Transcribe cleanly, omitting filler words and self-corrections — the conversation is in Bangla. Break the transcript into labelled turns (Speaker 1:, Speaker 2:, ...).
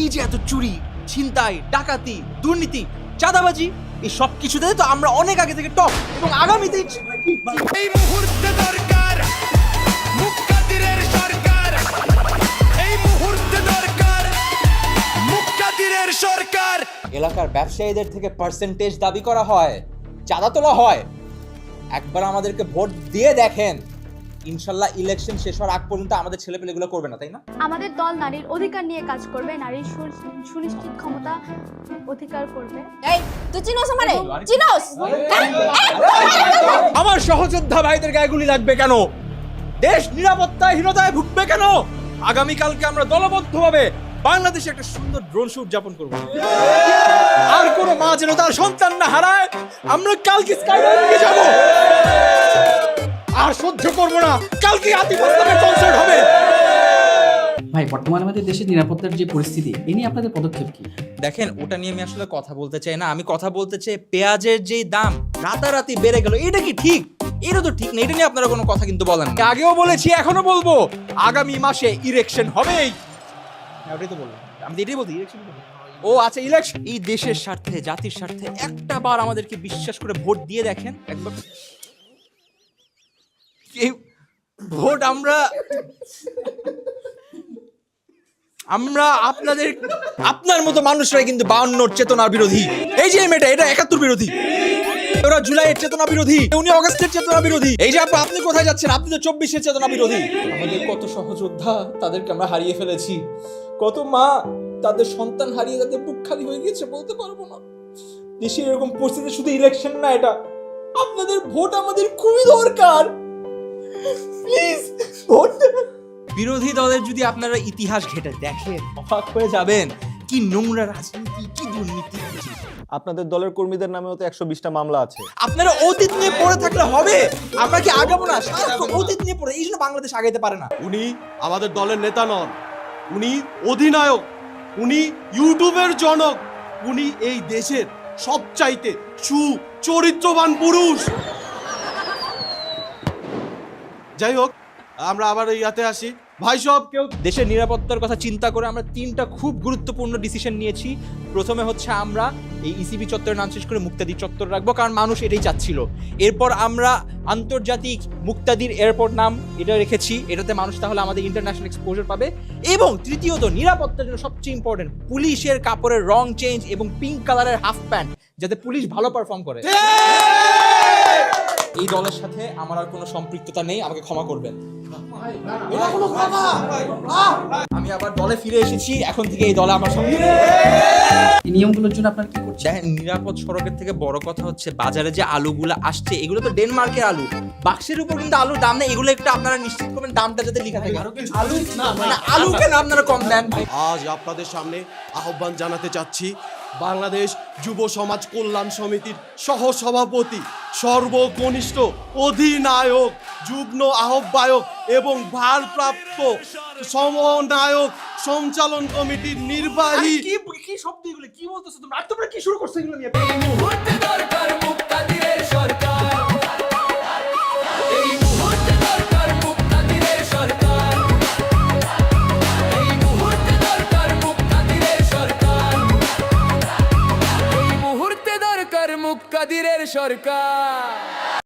Speaker 1: এই যে এত চুরি, ছিনতাই, ডাকাতি, দুর্নীতি, চাঁদাবাজি, এই সব কিছুতে তো আমরা অনেক আগে থেকে টপ, এবং আগামীতে
Speaker 2: এই মুহূর্তে দরকার মুক্তাদিরের সরকার, এই মুহূর্তে দরকার মুক্তাদিরের সরকার।
Speaker 1: এলাকার ব্যবসায়ীদের থেকে পার্সেন্টেজ দাবি করা হয়, চাঁদা তোলা হয়। একবার আমাদেরকে ভোট দিয়ে দেখেন, ইনশাল্লাহ ইলেকশন শেষ হওয়ার আগ পর্যন্ত আমাদের ছেলেপেলেগুলো করবে না, তাই না?
Speaker 3: আমাদের দল নারীর অধিকার নিয়ে কাজ করবে, নারীর সুনিশ্চিত ক্ষমতা অধিকার করবে।
Speaker 4: এই তুই চিনোস আমারে? চিনোস?
Speaker 1: আমার সহযোদ্ধা ভাইদের গায়ে গুলি লাগবে কেন? দেশ নিরাপত্তাহীনতায় ভুগবে কেন? আগামীকালকে আমরা দলবদ্ধভাবে বাংলাদেশে একটা সুন্দর ড্রোন শো উদযাপন করব। আর কোনো মা যেন তার সন্তান না হারায়। আমরা কালকে স্কাইলাইনে যাব, আর সহ্য করব না। কালকে আতিফ আসলামের কনসার্ট হবে।
Speaker 5: ভাই, বর্তমানে আমাদের দেশের নিরাপত্তার যে পরিস্থিতি, এ নিয়ে আপনাদের পদক্ষেপ কি?
Speaker 1: দেখেন, ওটা নিয়ে আমি আসলে কথা বলতে চাই না। আমি কথা বলতে চাই পেঁয়াজের যেই দাম রাতারাতি বেড়ে গেল, এটা কি ঠিক? এটা তো ঠিক না। এটা নিয়ে আপনারা কোনো কথা কিন্তু বলেন না। আগেও বলেছি, এখনো বলবো, আগামী মাসে ইলেকশন হবেই। ওটাই তো বললাম, আমি এটাই বলছি, ইলেকশন হবে। ও আচ্ছা, ইলেকশন এই দেশের স্বার্থে, জাতির স্বার্থে একটা বার আমাদেরকে বিশ্বাস করে ভোট দিয়ে দেখেন একবার। এই ভোট আমরা আপনার মতো মানুষরাই কিন্তু 52 চেতনার বিরোধী। এই যে মেয়েটা, এটা 71 বিরোধী। ওরা জুলাইয়ের চেতনা বিরোধী, উনি অগস্টের চেতনা বিরোধী। এই যে আপনি কোথায় যাচ্ছেন? আপনি তো 24-এর চেতনা বিরোধী। আমাদের কত সহযোদ্ধা, তাদেরকে আমরা হারিয়ে ফেলেছি। কত মা তাদের সন্তান হারিয়ে তাদের বুক খালি হয়ে গিয়েছে, বলতে পারবো না। দেশে এরকম পরিস্থিতি শুধু ইলেকশন না, এটা আপনাদের ভোট আমাদের খুবই দরকার। প্লিজ ভোট দেবেন। বিরোধী দলের যদি আপনারা ইতিহাস ঘেটে দেখেন, অবাক হয়ে যাবেন। কি নোংরা রাজনীতি, কি দুর্নীতি।
Speaker 6: আপনাদের দলের কর্মীদের নামেও তো 120টা মামলা আছে।
Speaker 1: আপনারা অতীত নিয়ে পড়ে থাকলে হবে? আমরা কি আগাবো না? সারাক্ষণ অতীত নিয়ে পড়ে, এই জন্য বাংলাদেশ আগাইতে পারে না।
Speaker 7: উনি আমাদের দলের নেতা নন, উনি অধিনায়ক, উনি ইউটিউবের জনক, উনি এই দেশের সবচাইতে সুচরিত্রবান পুরুষ। যাই হোক, আমরা আবার ইয়াতে আসি। ভাই সব কেউ
Speaker 1: দেশের নিরাপত্তার কথা চিন্তা করে আমরা 3টা খুব গুরুত্বপূর্ণ ডিসিশন নিয়েছি। প্রথমে হচ্ছে আমরা এই ইসিবি চত্বরের নাম শেষ করে মুক্তাদি চত্বর রাখবো, কারণ মানুষ এটাই চাচ্ছিল। এরপর আমরা আন্তর্জাতিক মুক্তাদির এয়ারপোর্ট নাম এটা রেখেছি, এটাতে মানুষ তাহলে আমাদের ইন্টারন্যাশনাল এক্সপোজার পাবে। এবং তৃতীয়ত, নিরাপত্তার জন্য সবচেয়ে ইম্পর্টেন্ট, পুলিশের কাপড়ের রং চেঞ্জ এবং পিঙ্ক কালারের হাফ প্যান্ট, যাতে পুলিশ ভালো পারফর্ম করে। এই দলের সাথে আমার আর কোনো সম্পৃক্ততা নেই, আমাকে ক্ষমা করবেন। আমি আবার দলে ফিরে এসেছি, এখন থেকে এই দলে আমার সঙ্গে।
Speaker 5: এই নিয়মগুলোর জন্য আপনারা কি করছেন?
Speaker 1: দেখেন, নিরাপদ সড়কের থেকে বড় কথা হচ্ছে বাজারে যে আলুগুলো আসছে, এগুলো তো ডেনমার্কের আলু। বাক্সের উপর কিন্তু আলুর দাম নেই, এগুলো একটু আপনারা নিশ্চিত করবেন দামটা যাতে লেখা থাকে। আলু না, মানে আলু কেন আপনারা কম দেন?
Speaker 7: আজ আপনাদের সামনে আহ্বান জানাতে চাচ্ছি, বাংলাদেশ যুব সমাজ কল্যাণ সমিতির সহসভাপতি, সর্বকনিষ্ঠ অধিনায়ক, যুগ্ম আহ্বায়ক এবং ভারপ্রাপ্ত সমন্বয়ক সঞ্চালন কমিটির নির্বাহী।
Speaker 1: কি শব্দ এগুলো? কি বলতেছো তোমরা? আর তোমরা কি শুরু করছো এগুলো নিয়ে?
Speaker 2: এই মুহূর্তে দরকার মুক্তাদিরের সরকার, এই মুহূর্তে দরকার মুক্তাদিরের সরকার, এই মুহূর্তে দরকার মুক্তাদিরের সরকার, এই মুহূর্তে দরকার মুক্তাদিরের সরকার।